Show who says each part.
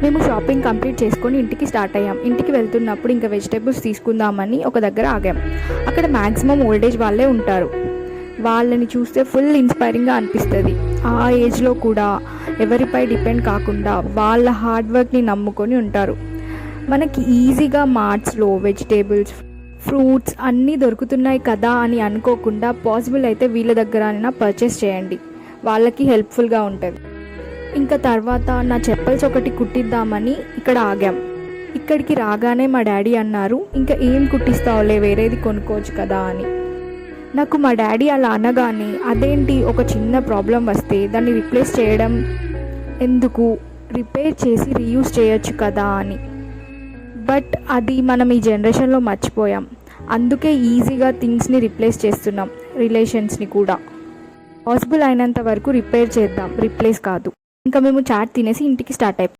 Speaker 1: మేము shopping complete చేసుకొని ఇంటికి స్టార్ట్ అయ్యాం. ఇంటికి వెళ్తున్నప్పుడు ఇంకా వెజిటేబుల్స్ తీసుకుందామని ఒక దగ్గర ఆగాం. అక్కడ మ్యాక్సిమం ఓల్డేజ్ వాళ్ళే ఉంటారు. వాళ్ళని చూస్తే ఫుల్ ఇన్స్పైరింగ్గా అనిపిస్తుంది. ఆ ఏజ్లో కూడా ఎవరిపై డిపెండ్ కాకుండా వాళ్ళ హార్డ్ వర్క్ని నమ్ముకొని ఉంటారు. మనకి ఈజీగా మార్ట్స్లో వెజిటేబుల్స్, ఫ్రూట్స్ అన్నీ దొరుకుతున్నాయి కదా అని అనుకోకుండా పాసిబుల్ అయితే వీళ్ళ దగ్గర పర్చేస్ చేయండి, వాళ్ళకి హెల్ప్ఫుల్గా ఉంటుంది. ఇంకా తర్వాత నా చెప్పల్స్ ఒకటి కుట్టిద్దామని ఇక్కడ ఆగాం. ఇక్కడికి రాగానే మా డాడీ అన్నారు, ఇంకా ఏం కుట్టిస్తావులే, వేరేది కొనుక్కోవచ్చు కదా అని. నాకు మా డాడీ అలా అనగానే అదేంటి, ఒక చిన్న ప్రాబ్లం వస్తే దాన్ని రిప్లేస్ చేయడం ఎందుకు, రిపేర్ చేసి రీయూజ్ చేయొచ్చు కదా అని. బట్ అది మనం ఈ జనరేషన్లో మర్చిపోయాం. అందుకే ఈజీగా థింగ్స్ని రిప్లేస్ చేస్తున్నాం, రిలేషన్స్ని కూడా. పాసిబుల్ అయినంత వరకు రిపేర్ చేద్దాం, రిప్లేస్ కాదు. ఇంకా మేము చాట్ తినేసి ఇంటికి స్టార్ట్ అయిపోయాం.